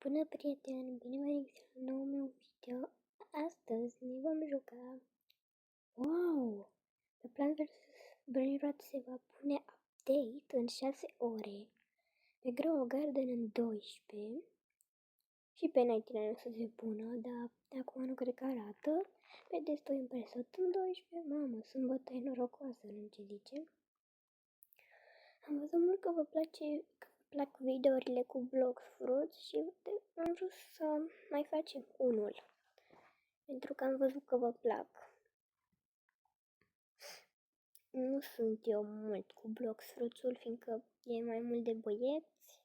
Bună, prieteni! Bine v-am regăsit la nou meu video. Astăzi ne vom juca. Wow! The Plants vs. Brainrot se va pune update în 6 ore. Pe Grow a Garden în 12. Și pe 99 o să se pună, dar acum nu cred că arată. Pe desktop impresat în 12. Mamă, sâmbătă e norocoasă, nu ce zice. Am văzut mult că vă plac videourile cu Bloxfruit și am vrut să mai facem unul. Pentru că am văzut că vă plac. Nu sunt eu mult cu Bloxfruit-ul, fiindcă e mai mult de băieți.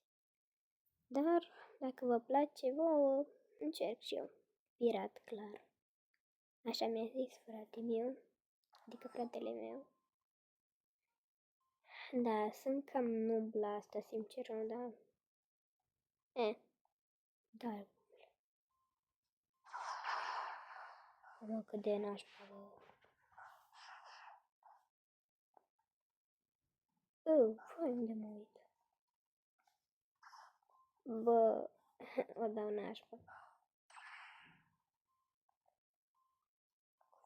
Dar dacă vă place vouă, încerc și eu. Pirat, clar. Așa mi-a zis fratele meu, adică fratele meu. Da, sunt cam noob la asta, sincer, da. Da. Mă, cât de nașpa, bă. Fai unde mă uit. Bă, o dau nașpa.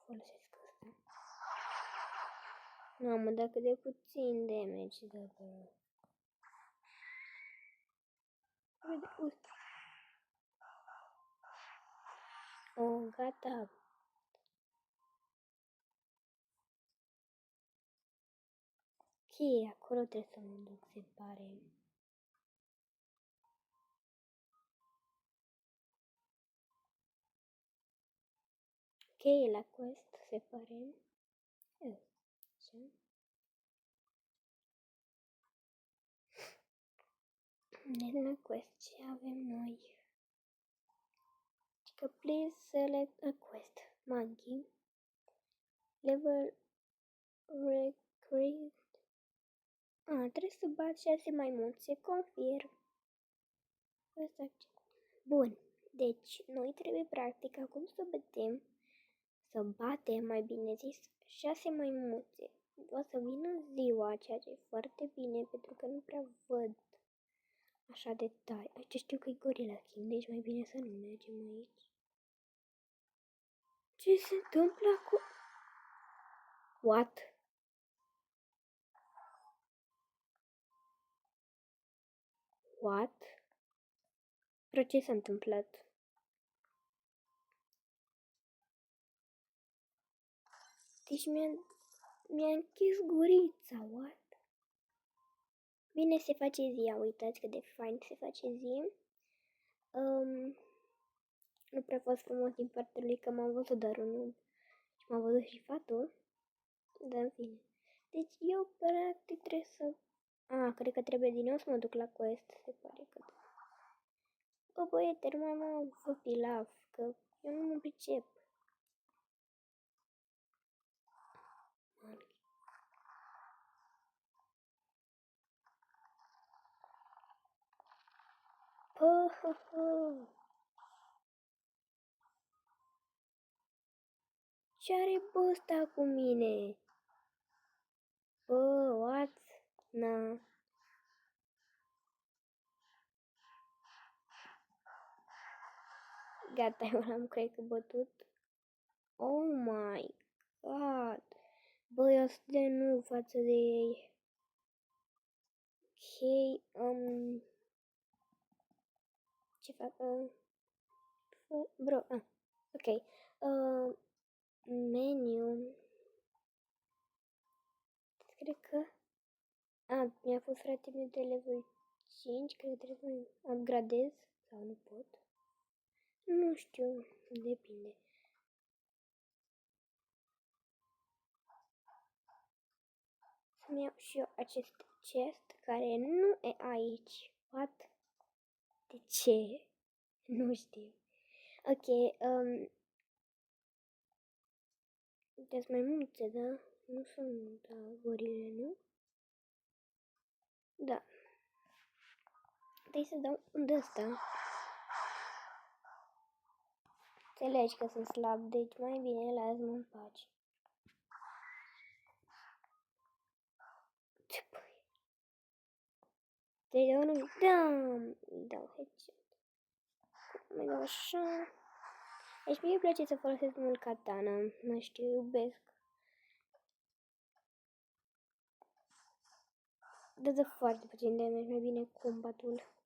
Folosesc asta. Mamă, dacă de puțin damage dă, bă. Uite. Gata. Ok, acolo trebuie să mă duc, se pare. Ok, la quest, se pare. Așa. Deci la quest ce avem noi? Că please select a quest. Monkey. Level recruit. Trebuie să bat 6 maimuțe, confirm. Bun, deci noi trebuie practic acum să batem, mai bine zis, 6 maimuțe. O să vină ziua, ceea ce e foarte bine, pentru că nu prea văd așa de tare. Aici știu că e Gorilla King, deci mai bine să nu mergem aici. Ce se întâmplă acum? What? What? Pero ce s-a întâmplat? Deci mi-a închis gurița, what? Bine se face zi, uitați cât de fain se face zi. Nu prea fost frumos din partea lui că m-am văzut doar unul și m-a văzut și fatul. Dar în fine. Deci eu practic trebuie să... cred că trebuie din nou să mă duc la quest, se pare că da. Bă, băiete, nu mai mă fă pilaf, că eu nu mă pricep. Ce are bă ăsta cu mine? Bă, what? Na. Gata, eu l-am cred că bătut. Oh my god. Bă, eu sunt de nu față de ei. Ok, ce fac? Bro, ok. Meniu. Cred că... mi-a fost frate meu de level 5, cred că trebuie să mă upgradez sau nu pot. Nu știu, depinde. Să-mi iau și eu acest chest care nu e aici. What? De ce? Nu știu. Ok, sunt mai multe, da? Nu sunt, da, gorile, nu? Da. Trebuie să dau un de ăsta. Înțelegi că sunt slab, deci mai bine lasă-mă în pace. Ce păi? Te dau unul, dau headshot. mai dau așa. Deci mie îmi place să folosesc mult katana. Nu știu, iubesc. Dă foarte puțin damage, mai bine combatul.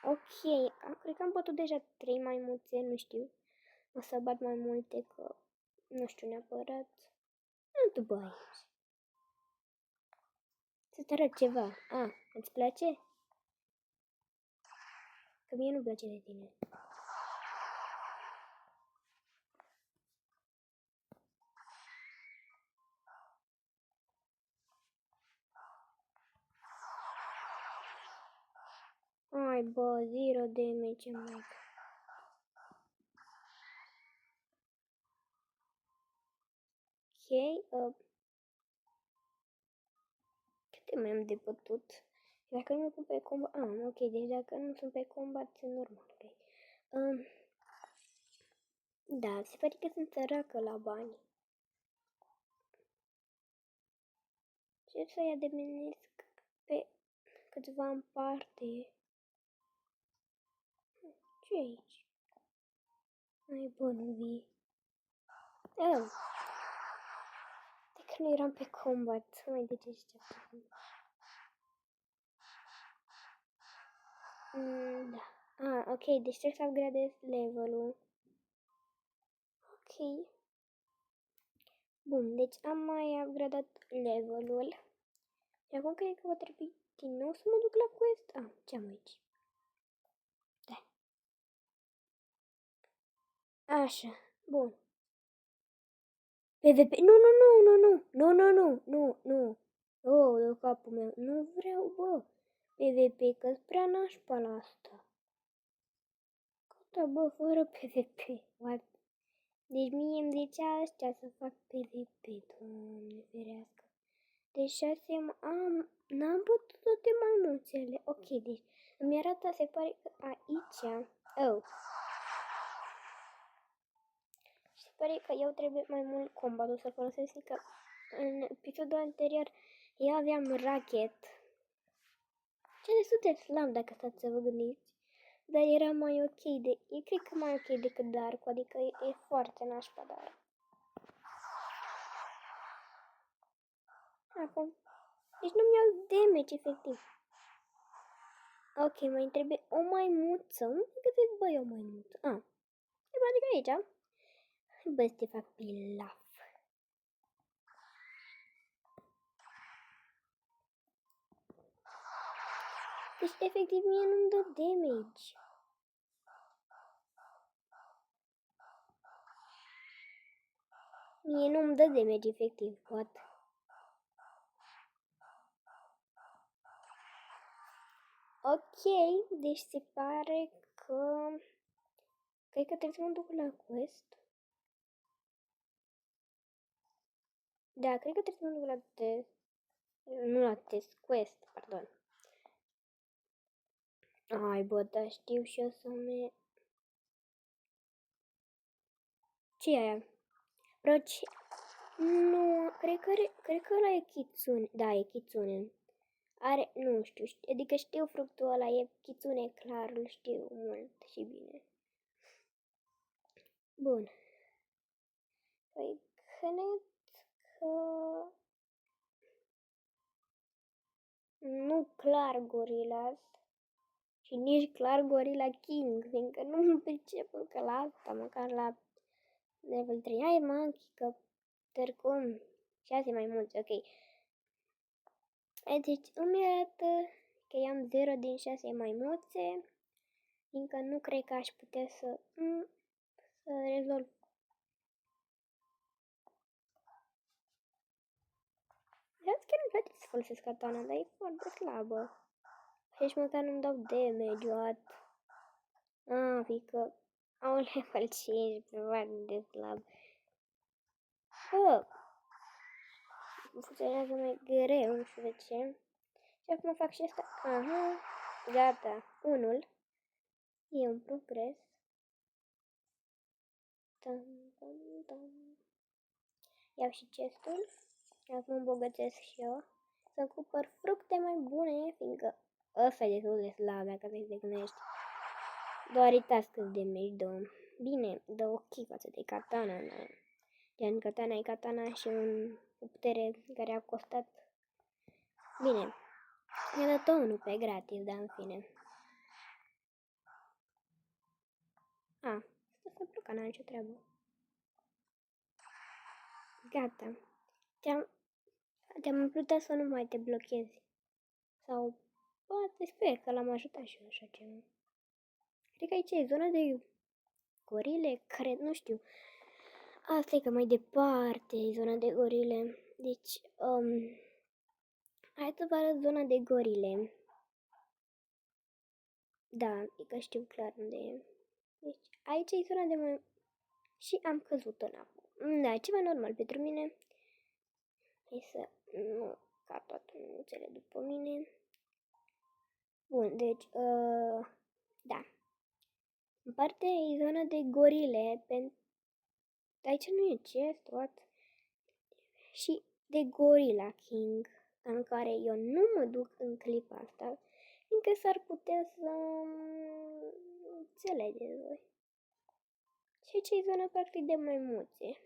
Ok, cred că am bătut deja 3 maimuțe, nu știu. O să bat mai multe, că nu știu neapărat. Nu tu bă aici. Să-ți arăt ceva. Îți place? Că mie nu-mi place de tine. Ai bă, 0 damage, mai. Ok, câte mai am de bătut? Dacă nu sunt pe combat... ok, deci dacă nu sunt pe combat, sunt normal, ok. Da, se pare că sunt săracă la bani. Ce să ia demenesc pe câțiva în parte? Ce aici? Ai bă, nu vii. De că nu eram pe combat. Mai de ce știu? Da. Ok, deci trebuie să upgradez levelul. Ok. Bun, deci am mai upgradat levelul. Și acum cred că va trebui din nou să mă duc la quest. Ce am aici? Da. Așa, bun. PvP, nu. Oh, de capul meu. Nu vreau, bă. PvP, că-s prea nașpa la asta. Gata, bă, fără PvP. What? Deci mie îmi zicea ăștia să fac PvP, Doamne ferească. Deci 6 n-am bătut toate maimuțele. Ok, deci îmi arată, se pare că aici... Se pare că eu trebuie mai mult combatul să folosesc, că în episodul anterior eu aveam racket. Ce destul de slab dacă stați să vă gândiți. Dar era mai ok, cred că mai ok decât Dark, adică e foarte nașpa Dark. Acum, deci nu mi-au damage, efectiv. Ok, mai trebuie o maimuță. Unde găsesc, băi, o maimuță? Se poate că aici. Bă, să te fac pilaf. Deci, efectiv, mie nu-mi dă damage. Mie nu-mi dă damage, efectiv, what? Ok, deci se pare că... Cred că trebuie să mă duc la quest. Da, cred că trebuie să mă duc la test. Nu la test, quest, pardon. Ai, bă, dar știu și eu să me... Ce e aia? Roci... Nu, cred că ăla e Kitsune. Da, e Kitsune. Are, nu știu, adică știu fructul ăla, e Kitsune, clar, îl știu mult și bine. Bun. Păi, cred că... Nu clar Gorillaz și nici clar Gorilla King, fiindcă nu pricep că la asta, măcar la level 3. Hai, Monkey, că tărcum 6 mai mulți, ok. Deci îmi arată că am 0 din 6 maimuțe, fiindcă nu cred că aș putea să rezolv. Chiar îmi place să folosesc katana, dar e foarte slabă. Și măcar nu-mi dau damage, what? Fiindcă au level 5, foarte de slab. Funcționează mai greu, nu știu de ce. Și acum fac și asta. Gata, unul. E un progres. Iau și chestul. Acum îmbogățesc și eu. Să cumpăr fructe mai bune, fiindcă ăsta e destul de slab, dacă te gândești. Doar uitați cât de meci dă. Bine, dă ok față de katana. Gen, katana e katana și o putere care a costat. Bine, mi-a dat unul pe gratis, dar în fine. Să bloca, n-are nicio treabă. Gata. Te-am împlutat să nu mai te blochezi. Sau, poate sper că l-am ajutat și eu așa ceva. Cred că aici e zona de gorile, cred, nu știu. Asta e că mai departe e zona de gorile. Deci, hai să vă arăt zona de gorile. Da, e că știu clar unde e. Deci, aici e zona de mai... Și am căzut în apă. Da, ceva normal pentru mine. Hai să nu ca toate minuțele după mine. Bun, deci, da. În parte e zona de gorile. Aici nu e chest, what? Și de Gorilla King, în care eu nu mă duc în clipa asta, fiindcă s-ar putea să înțelegeți voi. Și aici e zona practic de maimuțe.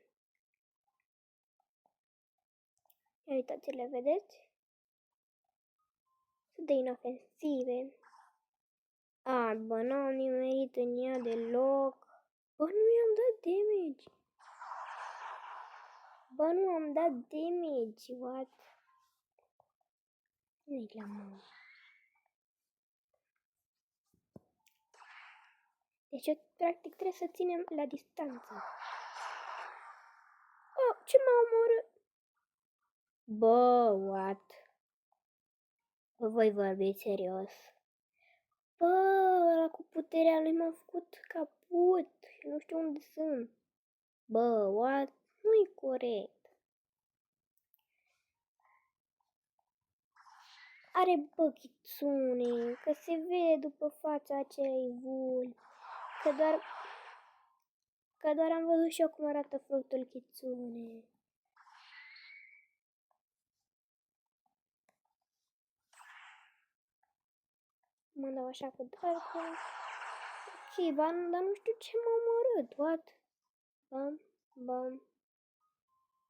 Ia uitați, le vedeți? Sunt de inofensive. Bă, n-am nimerit în ea deloc. Bă, nu i-am dat damage. Bă, nu am dat damage, what? Nu-i la mână. Deci eu practic trebuie să ținem la distanță. Oh, ce m-a omorât? Bă, what? Bă, voi vorbiți serios? Bă, ăla cu puterea lui m-a făcut caput și nu știu unde sunt. Bă, what? Nu-i corect. Are bă Kitsune, că se vede după fața acelei vulpi. Că doar am văzut și eu cum arată fructul Kitsune. Mă dau așa cu Dark. Ok, dar nu știu ce m-a omorât, what? Bam, bam,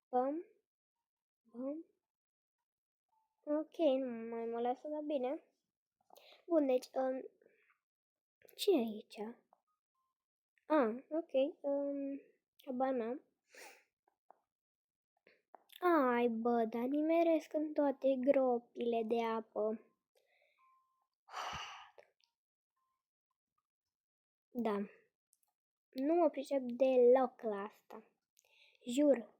bam, bam. Ok, nu mai mă lasă, dar bine. Bun, deci, ce e aici? Ok, habana. Ai, bă, dar nimeresc în toate gropile de apă. Da, nu mă pricep deloc la asta. Jur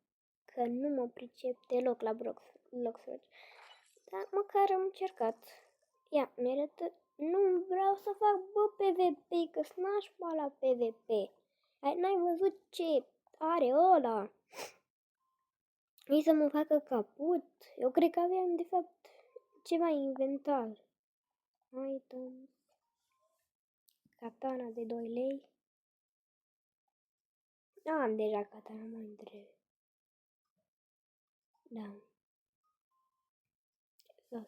că nu mă pricep deloc la Bloxroach. Dar măcar am încercat. Ia, mi-arătă. Nu vreau să fac, bă, PvP, că-s nașpa la PvP. N-ai văzut ce are ăla? Vrei să mă facă caput? Eu cred că aveam, de fapt, ceva inventar. Items. Katana de 2 lei. Am deja katana, mă întreb. Da. Ce să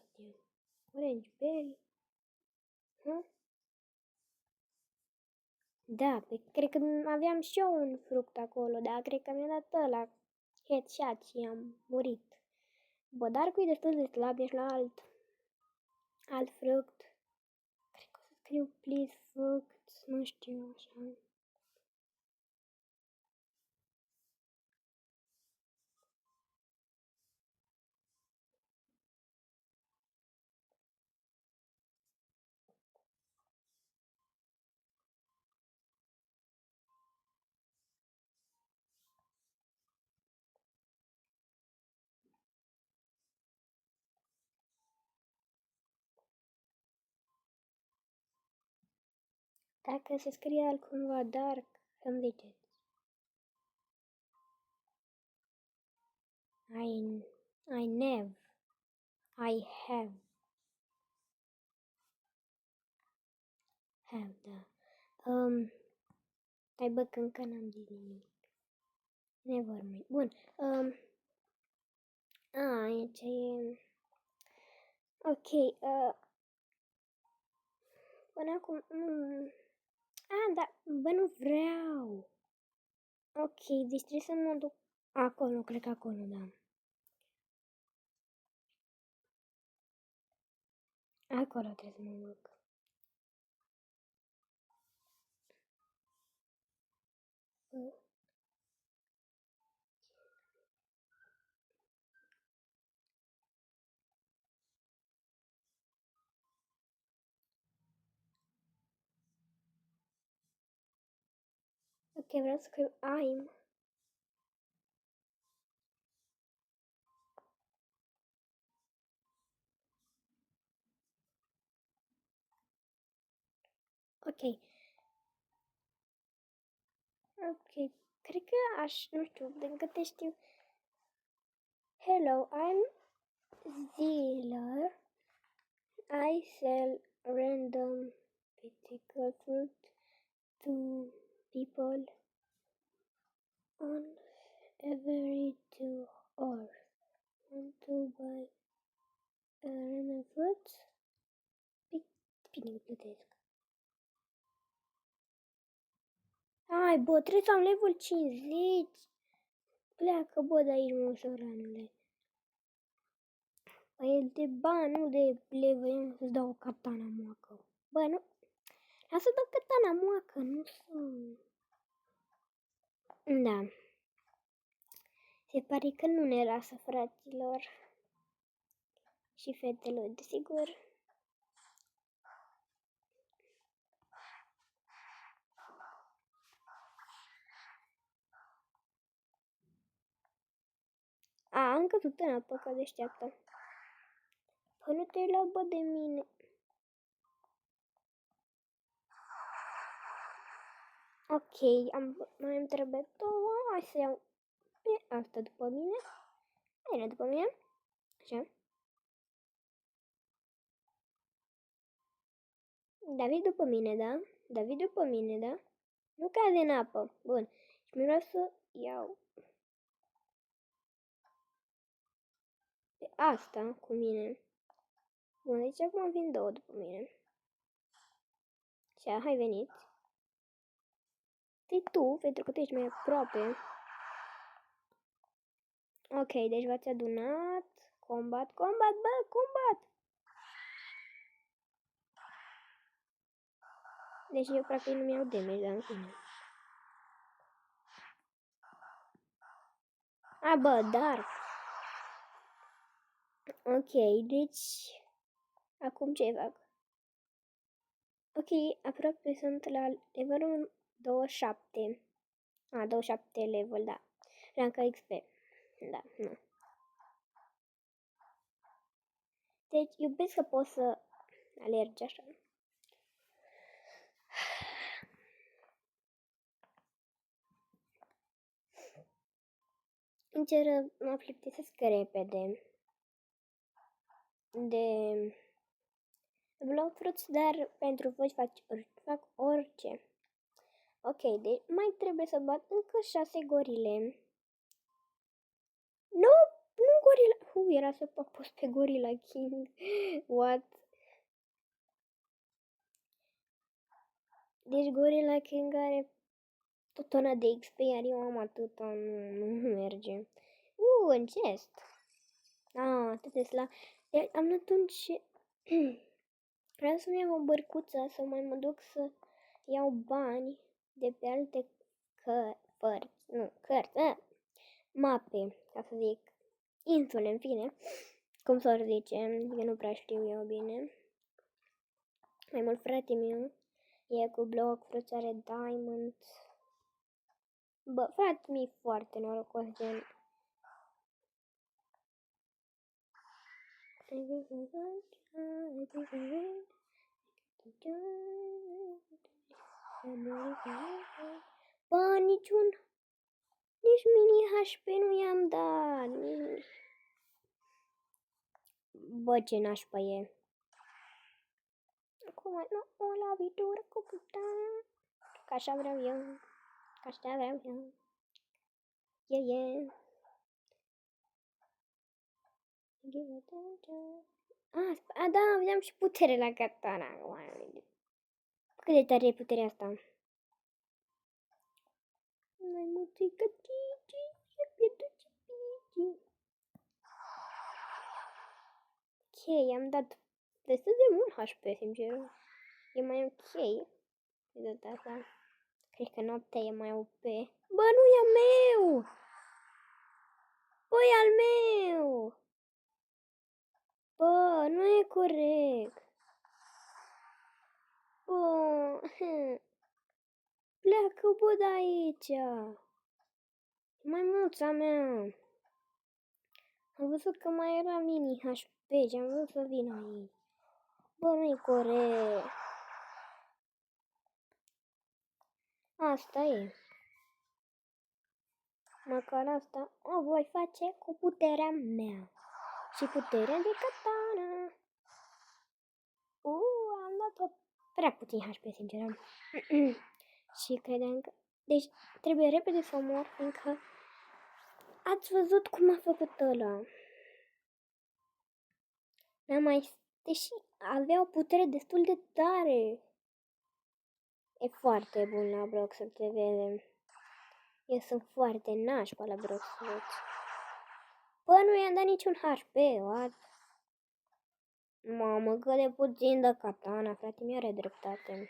Orange berry. Da, cred că aveam și eu un fruct acolo, dar cred că mi-a dat ăla headshot și am murit. Bă, dar cu e destul de slab, ești la alt fruct. Cred că o să scriu please fruct, nu știu, așa. Dacă se scrie altcumva dark, îmi ziceți. I never. I have. Have, da. Hai bă, că încă n-am zis nimic. Never mind. Bun. Aici e... Ok, până acum... Da, bă, nu vreau. Ok, deci trebuie să mă duc acolo, cred că acolo, da. Acolo trebuie să mă duc. Ok, vreau să scriu I'm. Ok. Ok. Cred că nu știu, din câte știu. Hello, I'm Ziller. I sell random mythical fruit to people on every 2 hours. Want to buy random fruits? Bine, plătesc. Hai, bă, trebuie să am level 50. Pleacă, bă, de aici, măsăranule. Păi de bani, nu de level, să-ți dau o katana moacă. Bă, nu. Lasă dau katana moacă, nu să... Da. Se pare că nu ne lasă, fraților. Și fetelor, desigur. Încă tot în apă, că deșteaptă. Păi nu te lua, bă, de mine. Ok, mai îmi trebuie 2. Hai să iau pe asta după mine. Hai, după mine. Așa. David după mine, da? David după mine, da? Nu cade în apă. Bun. Și mi vreau să iau pe asta cu mine. Bun, deci acum vin 2 după mine. Așa, hai veniți. Te tu, pentru că tu ești mai aproape. Ok, deci v-ați adunat. Combat, combat, bă, combat! Deci eu practic nu mi-au damage, dar în fine. Bă, Dark. Ok, deci... Acum ce fac? Ok, aproape sunt la levelul 27. 27 level, da. Ranca XP. Da, nu. Deci, iubesc că pot să alergi așa. Sincer, mă plictisesc repede de Blockfruits, dar pentru voi fac orice. Ok, deci mai trebuie să bat încă 6 gorile. Nu, nu gorila. Era să apăs pe Gorilla King. What? Deci Gorilla King are tot tona de XP, iar eu am atâta, nu merge. În chest. Atât la... Am atunci... Vreau să-mi iau o bărcuță, să mai mă duc să iau bani de pe alte mape, ca să zic, insule, în fine, cum să zicem, că nu prea știu eu bine. Mai mult frate meu e cu Blockfruits, are Diamond. Bă, frate mi-e foarte norocos, gen. Bă, nici mini HP nu i-am dat. Bă, ce nașpa e. Acum nu o lovitură cu putea. Ca așa vreau eu. Ca așa vreau eu. Yeah. Da, aveam și putere la katana. Cât de tare e puterea asta? Mai multe cătici și pietuci pici. Ok, am dat destul de mult HP, sincer. E mai ok. De data asta. Cred că noaptea e mai OP. Bă, nu e al meu! Bă, e al meu! Bă, nu e corect. Bă, pleacă, bă, de aici. Maimuța mea. Am văzut că mai era mini HP și am vrut să vin aici. Bă, nu e corect. Asta e. Măcar asta o voi face cu puterea mea. Și puterea de katana. Am dat-o prea puțin HP, sincer. Și credeam că... Deci trebuie repede să mor, fiindcă ați văzut cum a făcut ăla. Deși avea o putere destul de tare. E foarte bun la Brock să te vedem. Eu sunt foarte nașpa la Brock. Bă, nu i-am dat niciun HP, what? Mamă, că de puțin de katana, frate, mi-are dreptate.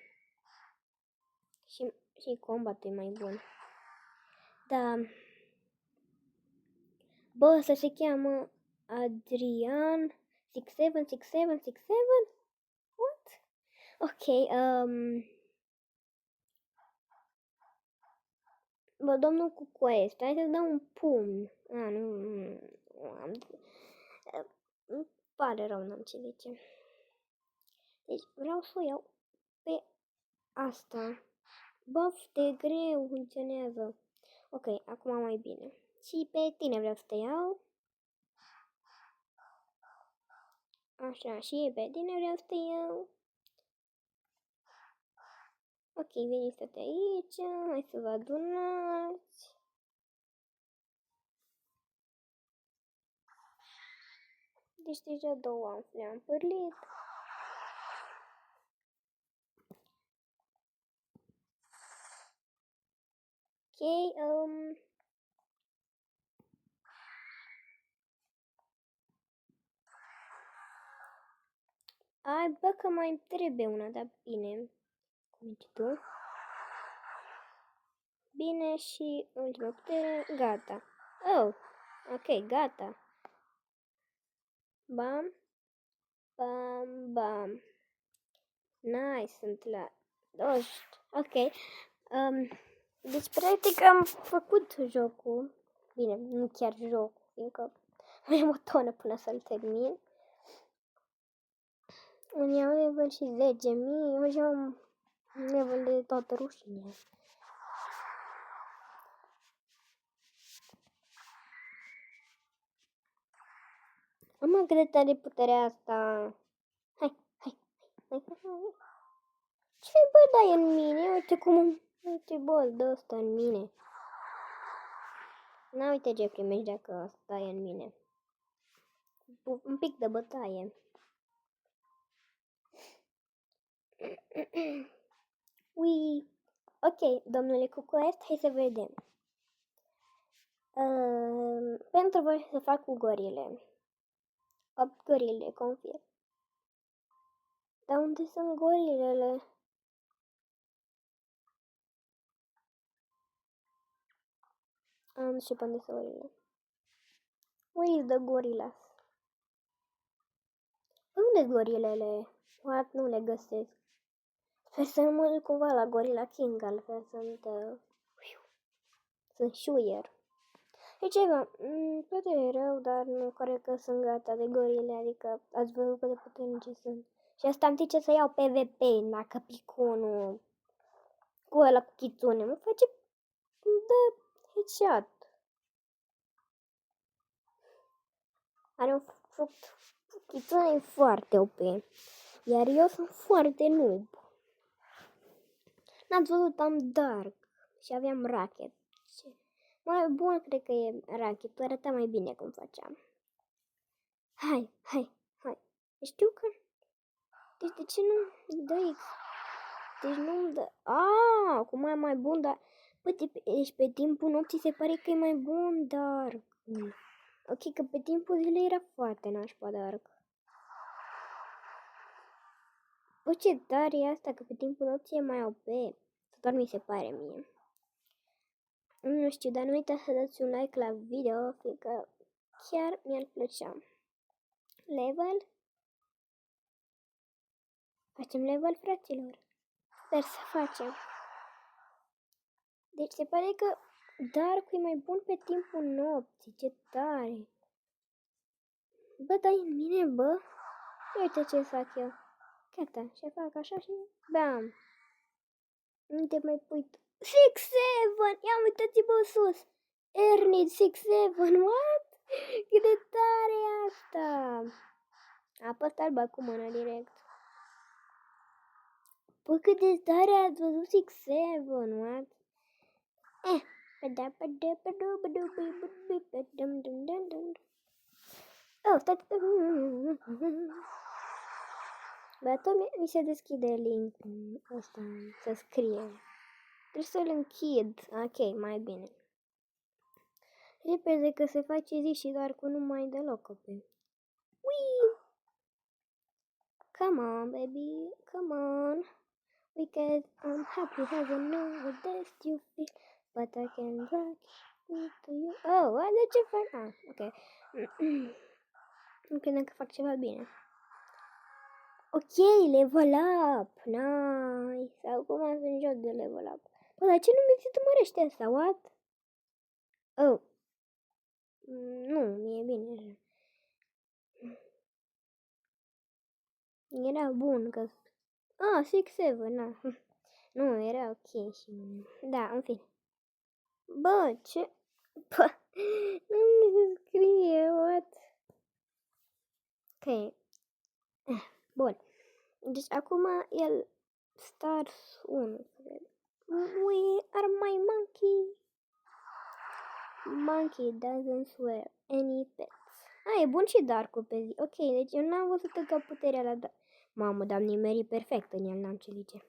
Și combatul e mai bun. Da. Bă, să se cheamă Adrian 676767? What? Ok, Bă, domnul cu quest, hai să dau un pumn. Nu am... Îmi pare rău, n-am ce zice. Deci vreau să o iau pe asta. Băf, de greu funcționează. Ok, acum mai bine. Și pe tine vreau să te iau. Așa, și pe tine vreau să te iau. Ok, veniți toate aici. Hai să vă adunați. Deci deja două le-am părlit. Ok, Ai, bă, că mai trebuie una, dar bine. Cum zici tu? Bine, și ultima putere, gata. Oh, ok, gata. Bam, bam, bam. Nice, sunt la 20. Ok. Deci, practic, am făcut jocul. Bine, nu chiar jocul, fiindcă mai am o tonă până să-l termin. Unii au level și 10.000, eu și am level de toată rușinea. Mă, cât de tare puterea asta. Hai. Ce bă, dai în mine? Uite, bă, dă ăsta în mine. Na, uite ce primești dacă ăsta e în mine. Un pic de bătaie. Ui. Ok, domnule Cucuest, hai să vedem. Pentru voi să fac cu gorile. 8 gorile, confirm. Dar unde sunt gorilele? Nu știu pe unde sunt gorilele. Where is the gorillas? Unde sunt gorilele? What? Nu le găsesc. Sper să nu mă duc cumva la Gorilla King, altfel sunt șuier. E ceva, poate e rău, dar nu cred că sunt gata de gorile, adică ați văzut cât de puternice sunt. Și asta am zice să iau PvP, dacă pic unul cu ăla cu chitsune, mă face de headshot. Are un fruct, chitsune e foarte OP, iar eu sunt foarte noob. N-ați văzut, am Dark și aveam Racket. Mai bun cred că e Racket, arăta mai bine cum făceam. Hai. Știu că... Deci de ce nu dă X? Deci nu-mi dă... Acum e mai bun, dar... Deci pe timpul nopții se pare că e mai bun Dark. Ok, că pe timpul zilei era foarte nașpa Dark. Bă, ce tare e asta, că pe timpul nopții e mai OP. Doar mi se pare mie. Nu știu, dar nu uitați să dați un like la video, fiindcă chiar mi-ar plăcea. Level? Facem level, fraților. Sper să facem. Deci se pare că Dark e mai bun pe timpul nopții. Ce tare! Bă, dai în mine, bă! Uite ce fac eu. Gata, și fac așa și... Bam! Nu te mai pui... 6-7! Ia uitați-vă sus! Ernit 6-7! What? Cât de tare e asta! A apăsat alba cu mâna direct. Bă, cât de tare ați văzut 6-7, what? Oh, stai. Bă, tot mi se deschide link-ul ăsta să scrie. Trebuie să-l închid. Ok, mai bine. Repede că se face zi și doar cu numai deloc OP. Whee! Come on, baby, come on. Because I'm happy having no the best you feel, but I can rock it to you. Oh, what did you find? Ok. Nu credem că fac ceva bine. Ok, level up. Nice. Acum am în joc de level up. Bă, dar ce nu mi se mărește asta? What? Oh. Nu, mi-e bine. Era bun că... 6-7, na. Nu, era ok și... Da, în fine. Bă, ce... Bă, nu mi se scrie, what? Ok. Bun. Deci acum el... Stars 1, cred. We are my monkey. Monkey doesn't swear any pets. E bun și Dark-ul pe zi. Ok, deci eu n-am văzut încă puterea la Dark. Mamă, dar nimerii perfect în el, n-am ce zice.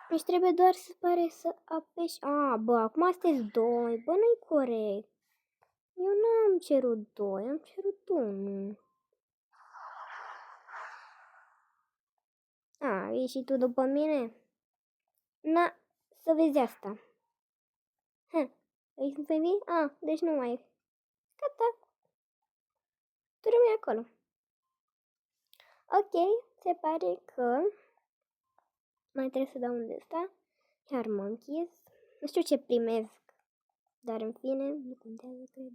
Deci trebuie doar să pare să apeși... Bă, acum sunteți 2. Bă, nu-i corect. Eu n-am cerut 2, am cerut 1. Vii și tu după mine? Na, să vezi asta. Vrei să vii? Deci nu mai e. Gata. Tu rămâi acolo. Ok, se pare că mai trebuie să dau unde ăsta. Iar monkeys. Nu știu ce primesc. Dar în fine, nu contează, cred.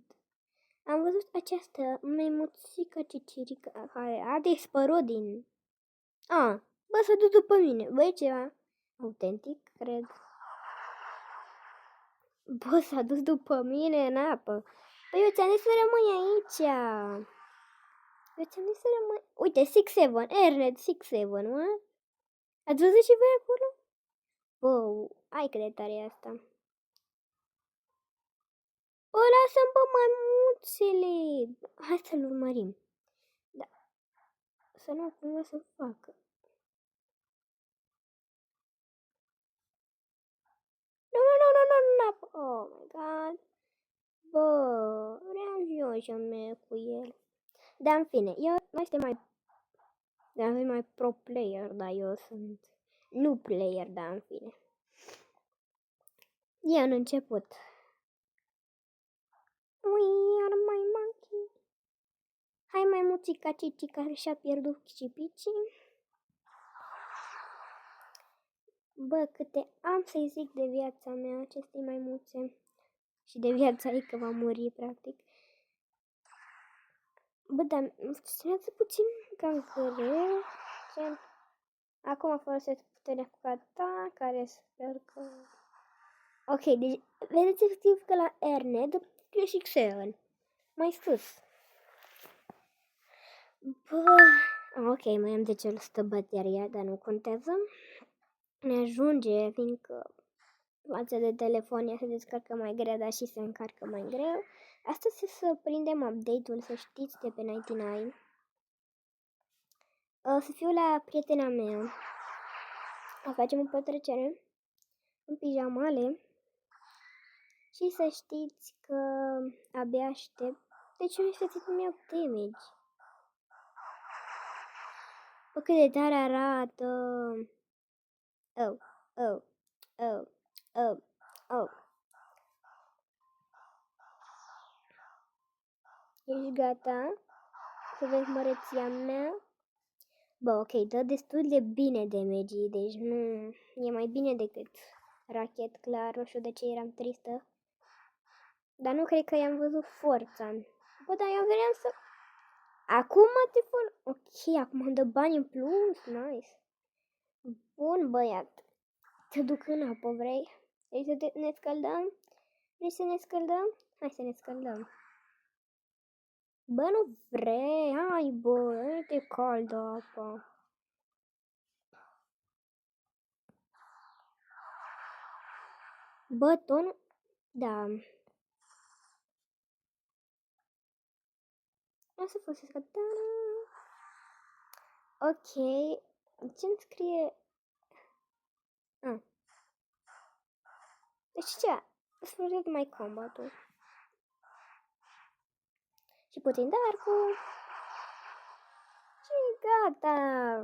Am văzut această memuțică cicirică care a dispărut din... Bă, s-a dus după mine. Băi, ceva autentic, cred. Bă, s-a dus după mine în apă. Păi eu ți-am zis să rămâi aici. Eu ți-am zis să rămâi... Uite, 6-7, Ernest 6-7, what? Ați văzut și voi acolo? Bă, ai cât de tare e asta. O, lasă-mi pe maimuțele. Hai să-l urmărim. Da. Să nu cumva să facă. Nu. Oh my god. Bă, vreau și eu să merg cu el. Dar în fine, eu mai este mai pro player, dar eu sunt nu player, dar în fine. E în început. We are my monkey. Hai mai muțica Cici care și-a pierdut Cipici. Bă, câte am să-i zic de viața mea acestei maimuțe. Și de viața ei că va muri, practic. Bă, dar funcționează puțin cam greu. Acum folosesc puterea cu ta, care sper că... Ok, deci vedeți efectiv că la Ernest scrie 6-7. Mai sus. Bă, ok, mai am 10% bateria, dar nu contează. Ne ajunge, fiindcă față de telefon ea se descarcă mai greu, dar și se încarcă mai greu. Astăzi să prindem update-ul, să știți, de pe 99. O să fiu la prietena mea. O facem o petrecere în pijamale. Și să știți că abia aștept. Deci nu știu cum iau damage. Bă, cât de tare arată. Oh, oh, oh, oh, oh. Ești gata? Să vezi măreția mea? Bă, ok, dă destul de bine damage, deci nu e mai bine decât Rachet, clar, nu știu de ce eram tristă. Dar nu cred că i-am văzut forța. Bă, dar eu vreau să... Acum te for... Ok, acum îmi dă bani în plus, nice. Bun, băiat. Te duc în apă, vrei? Vrei să ne scăldăm? Vrei să ne scăldăm? Hai să ne scăldăm. Bă, nu vrei, hai bă, e de caldă apa. Bă, ton... Da. O să folosesc. Ok. Ce-mi scrie? Ah. Deci ce? Să folosesc mai combatul. Și puțin dark-ul. Și gata.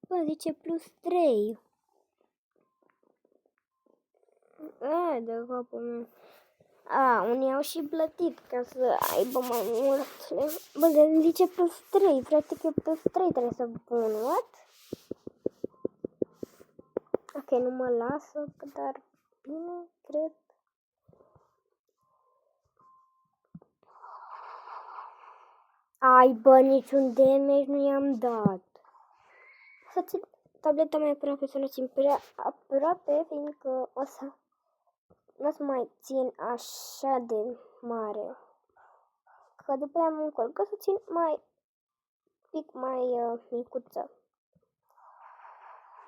Bă, zice plus 3. De capul meu. Unii au și plătit ca să aibă mai mult. Bă, de zice plus 3. Practic eu plus 3 trebuie să pun. What? Ok, nu mă lasă, dar bine, cred. Ai, bă, niciun damage nu i-am dat. Să țin tableta mai aproape, să nu țin prea aproape, fiindcă o să nu o să mai țin așa de mare. Că după aia mă încurc, să țin mai pic mai micuță.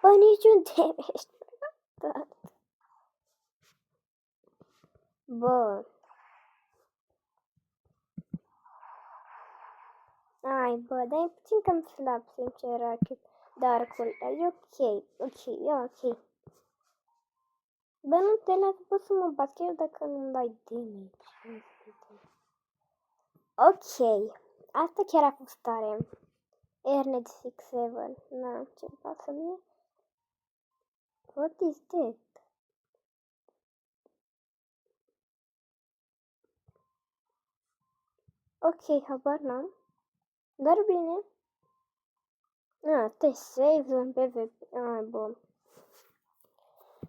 Bă, niciun damage. Bă. Ai, bă, dar e puțin cam slab, sincer, Rachet. Dark-ul, dar e ok, e ok. Bă, nu te las, pot să mă bat chiar dacă nu-mi dai damage. Ok, asta chiar a fost tare. Airnet 67, na, ce-mi pasă mie? What is that? Ok, habar n-am. Dar bine. Te save zone PvP. Ai, bă.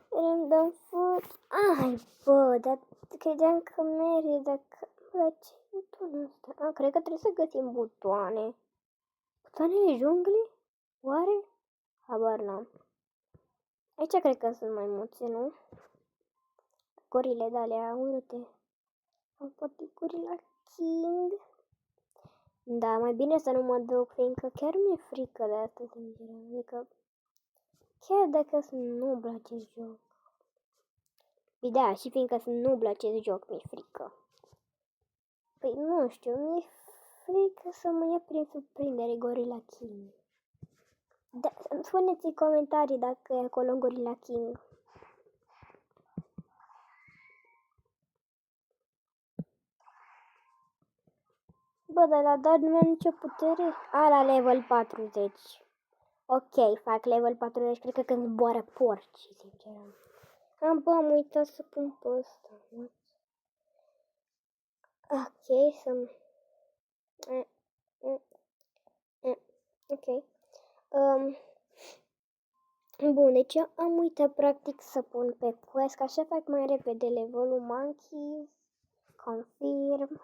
Random food. Ai, bă, dar credeam că merge dacă... Bă, ce buton ăsta? Cred că trebuie să găsim butoane. Butoanele junglei? Oare? Habar n-am. Aici cred că sunt mai mulți, nu? Gorile de-alea urâte. Am poate gorila king. Da, mai bine să nu mă duc, fiindcă chiar mi-e frică de asta, sincer. Adică, chiar dacă sunt noob la acest joc. Păi da, și fiindcă sunt noob la acest joc, mi-e frică. Păi nu știu, mi-e frică să mă ia prin surprindere Gorilla King. Da, spuneți în comentarii dacă e acolo Gorilla King. Bă, dar la dat nu am nicio putere. La level 40. Ok, fac level 40, cred că când zboară porci, sincer. Bă, am uitat să pun pe ăsta. Ok, să... Ok. Bun, deci eu am uitat practic să pun pe quest, așa fac mai repede levelul Monkeys. Confirm.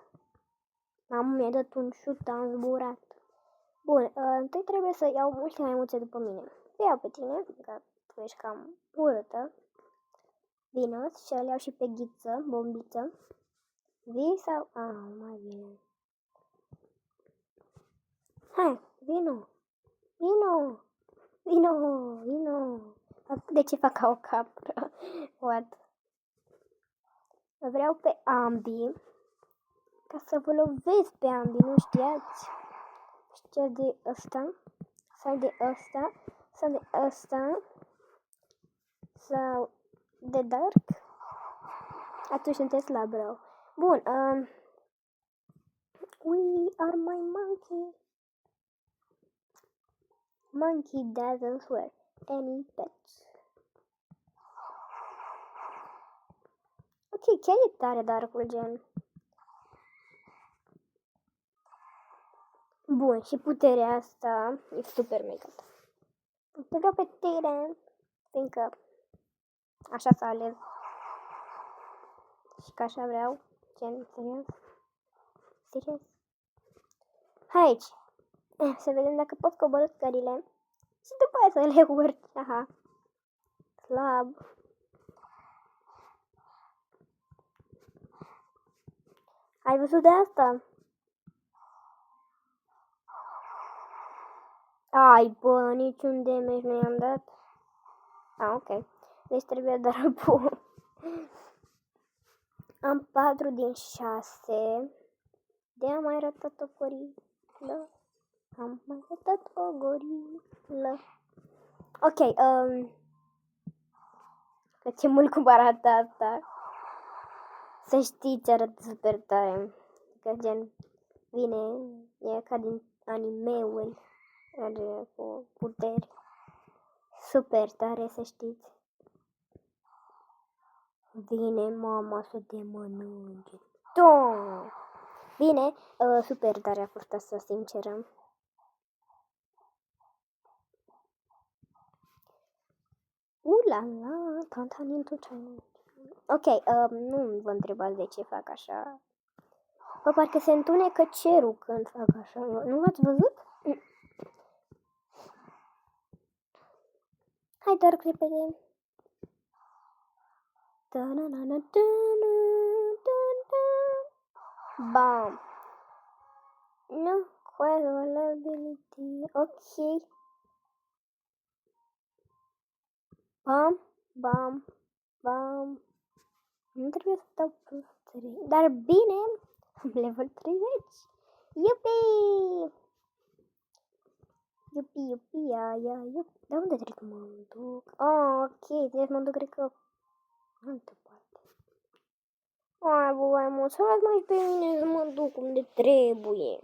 Mi-a dat un shoot, am zburat. Bun, întâi trebuie să iau multe mai multe după mine. Te iau pe tine, că tu ești cam urâtă. Vino și îl iau și pe Ghiță, bombiță. Vii sau... mai bine. Hai, vino! Vino! Vino! Vino! De ce fac ca o capră? What? Vreau pe ambii ca să vă lovesc pe ambii, nu știați? Știați de ăsta? Sau de ăsta? Sau de ăsta? Sau de dark? Atunci sunteți la brău. Bun, we are my monkey. Monkey doesn't wear any pets. Ok, chiar e tare dark-ul, gen. Bun, și puterea asta e super mega. Te vreau pe tine, fiindcă așa s-a ales. Și că așa vreau, gen, serios. Serios. Hai aici. Să vedem dacă pot coborî scările. Și după aia să le urc. Aha. Slab. Ai văzut de asta? Ai, bă, niciun damage nu i-am dat. Ok. Deci trebuie doar bun. Am 4 din 6. De-am mai ratat o gorilă. Am mai ratat o gorilă. Ok, că ce mult cum arată asta. Să știți, arată super tare. Că gen, vine, e ca din anime-ul. Are cu puteri. Super tare, să știți. Vine mama să te mănânce. Tom! Bine, super tare a fost asta, sinceră. La, tantan into China. Ok, nu vă întrebați de ce fac așa. Bă, parcă se întunecă cerul când fac așa. Nu l-ați văzut? Hai, doar repede. Bam. No, ability. Ok. Bam, bam, bam. Nu trebuie să dau plus 3. Dar bine, am level 30. Iupi! Iupi, ia, iupi. Dar unde trebuie să mă duc? Ok, trebuie să mă duc, cred că în altă parte. Ai, băi, mă, să las mai pe mine să mă duc unde trebuie.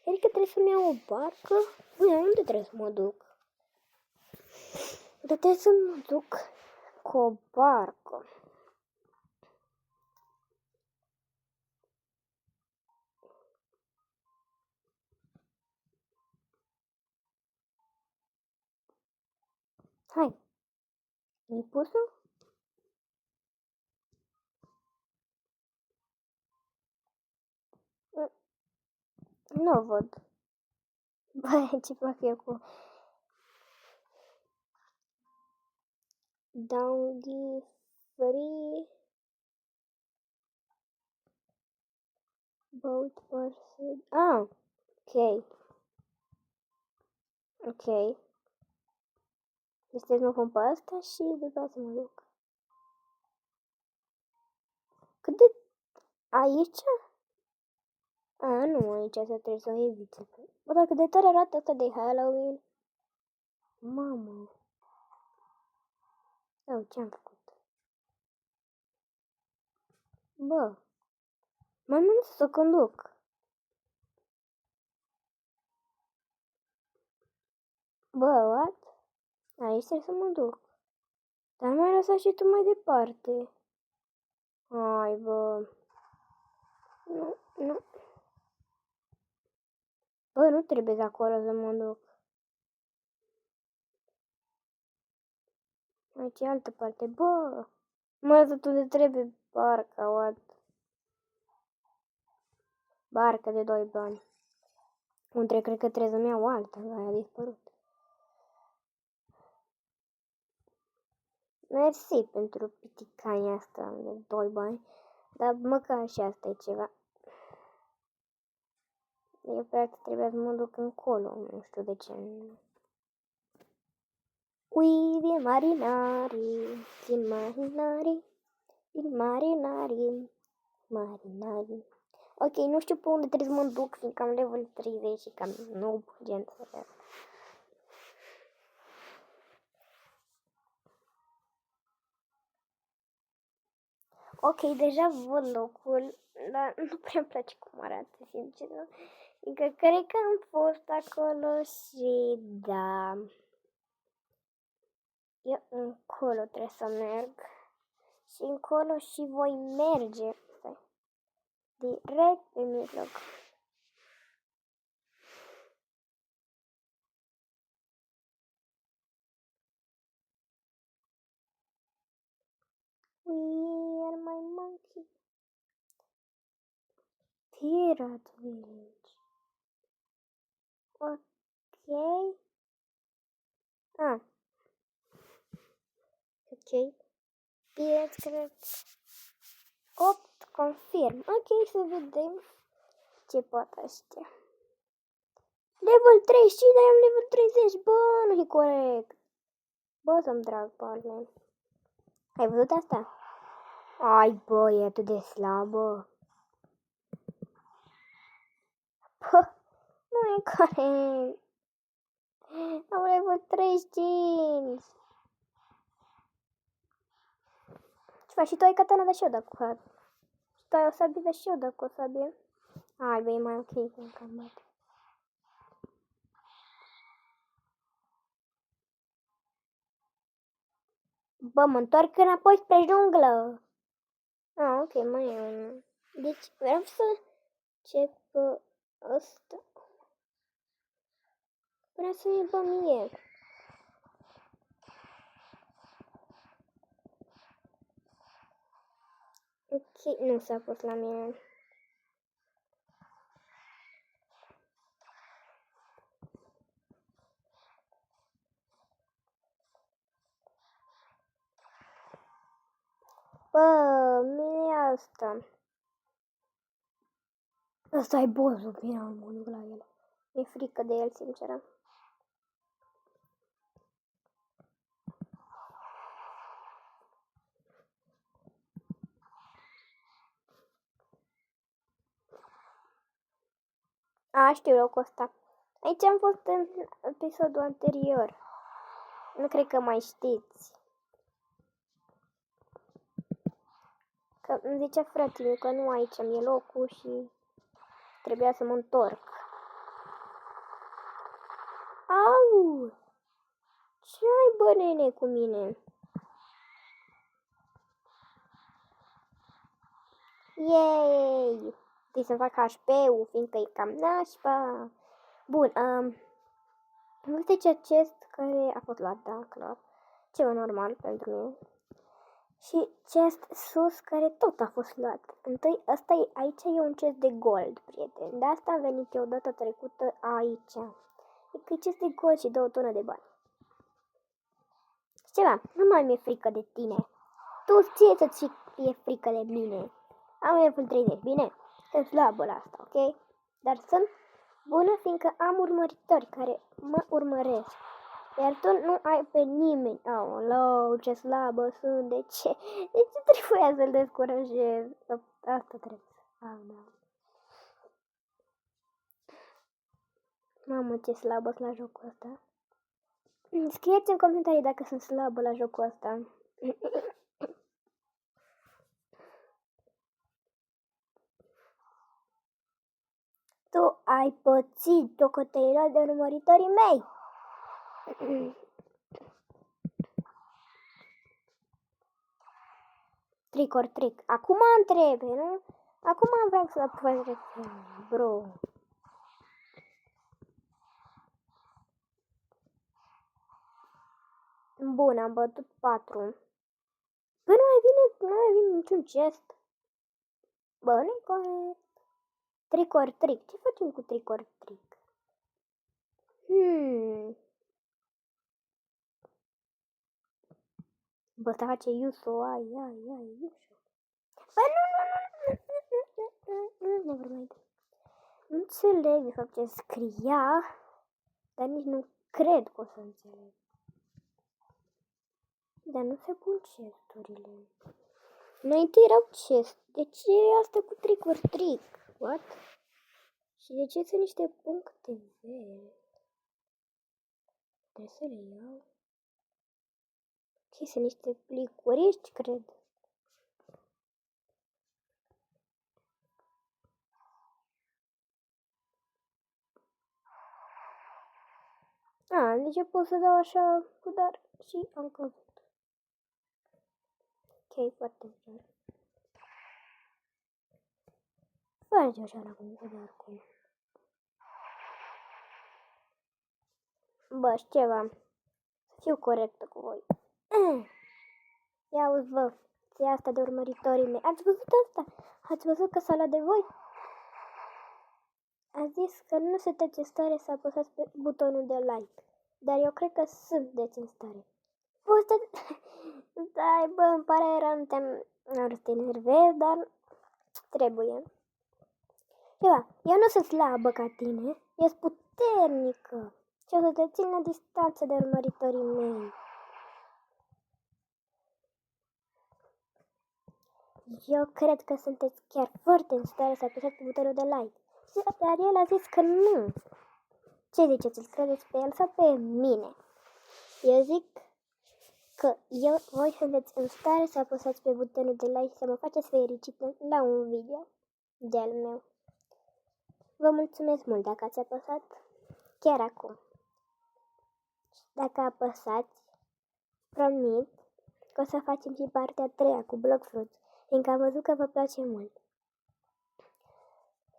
Adică trebuie să-mi iau o barcă? Băi, unde trebuie să mă duc? Dar trebuie să mă duc cu o barcă. Hai. E pus-o? Nu văd. Băi, ce fac eu cu... Downgy free boat person. Ah, ok. Ok. Este mă pun pe asta și după aceea să mă duc. Cât de... Aici? A, nu, aici să trebuie să o evit. Bă, dacă de tare arată asta de Halloween. Mamă. Sau ce-am făcut? Bă. Mai mult să conduc. Bă, what? Aici trebuie să mă duc. Dar mai lăsat și tu mai departe. Hai, bă. Nu, nu. Bă, nu trebuie de acolo să mă duc. Aici e altă parte. Bă, mă lăsă tu de trebuie barca, what? Barca de 2 bani. Unde cred că trebuie să-mi iau alta, dar aia a dispărut. Mersi pentru piticania asta de 2 bani, dar măcar și asta e ceva. Eu practic trebuia să mă duc încolo, nu știu de ce. Qui vin marinari, vin marinari, vin marinari, marinari. Ok, nu știu pe unde trebuie să mă duc, fiindcă am level 30 și cam noob, gen să. Ok, deja văd locul, dar nu prea îmi place cum arată, sincer. Adică cred că am fost acolo și da. Eu încolo trebuie să merg. Și încolo și voi merge. Stai. Direct pe mijloc. We are my monkey. Pirate Village. Ok. Ah. Ok. Bine, cred. 8, confirm. Ok, să vedem ce pot ăștia. Level 35, dar am level 30. Bă, nu e corect. Bă, să-mi trag palme. Ai văzut asta? Ai, bă, e atât de slabă. Bă, nu e corect. Am level 35. Ce faci? Și tu ai katana de shield cu. Și tu ai o sabie de shield cu o sabie. Hai, bă, e mai ok în combat. Bă, mă întorc înapoi spre junglă. Ah, ok, mai e unul. Deci, vreau să încep ăsta. Vreau să-mi bă mie. Ok, nu s-a pus la mine. Bă, mie asta. Ăsta e boss-ul, bine am murit la el. Mi-e frică de el, sinceră. A, știu locul ăsta. Aici am fost în episodul anterior. Nu cred că mai știți. Că îmi zicea fratele că nu aici mi-e locul și trebuia să mă întorc. Au! Ce ai, bă, nene, cu mine? Yay! Trebuie să fac HP-ul, fiindcă e cam nașpa. Bun, văd aici acest care a fost luat, da, clar. Ceva normal pentru mine. Și chest sus care tot a fost luat. Întâi, ăsta e, aici e un chest de gold, prieten. De asta am venit eu data trecută aici. E că chest de gold și 2 tone de bani. Și ceva, nu mai mi-e frică de tine. Tu ție să-ți fie frică de mine. Am level 30, bine? Sunt slabă la asta, ok? Dar sunt bună fiindcă am urmăritori care mă urmăresc. Iar tu nu ai pe nimeni. Aoleu, ce slabă sunt, de ce? De ce trebuia să-l descurajez? Asta trebuie să fac, da. Mamă, ce slabă sunt la jocul ăsta. Scrieți în comentarii dacă sunt slabă la jocul ăsta. Tu ai pățit-o că te-ai luat de urmăritorii mei. Trick or trick. Acum întrebe, nu? Acum vreau să fac bro. Bun, am bătut 4. Bă, nu mai vine niciun chest. Bă, nu-i corect. Trick or trick. Ce facem cu trick or trick? Bă, să face Yuso, ai, Yuso. Bă, nu, nevermind. Nu înțeleg de fapt ce scria, dar nici nu cred că o să înțeleg. Dar nu se pun chesturile. Înainte erau chest. De ce e asta cu trick or trick? What? Și de ce sunt niște puncte verzi? Trebuie să le iau. Ok, sunt niște plicuriști, cred. Deci pot să dau așa cu dar și am căzut. Ok, foarte ușor. Foarte ușor acum cu dar cu. Bă, ceva. Să fiu corectă cu voi. Ia uzi, bă. Ți-a asta de urmăritorii mei. Ați văzut asta? Ați văzut că s-a luat de voi? A zis că nu sunteți în stare să apăsați pe butonul de like. Dar eu cred că sunteți în stare. Stai, bă, îmi pare rău, nu te-am să te enervez, dar trebuie. Ceva, eu nu sunt slabă ca tine, eu sunt puternică și o să te țin la distanță de urmăritorii mei. Eu cred că sunteți chiar foarte în stare să apăsați pe butonul de like. Dar el a zis că nu. Ce ziceți, îl credeți pe el sau pe mine? Eu zic că voi sunteți în stare să apăsați pe butonul de like și să mă faceți fericită la un video de-al meu. Vă mulțumesc mult dacă ați apăsat chiar acum. Dacă apăsați, promit că o să facem și partea a treia cu Bloxfruit, fiindcă am văzut că vă place mult.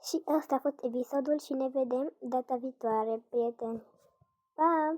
Și ăsta a fost episodul și ne vedem data viitoare, prieteni. Pa!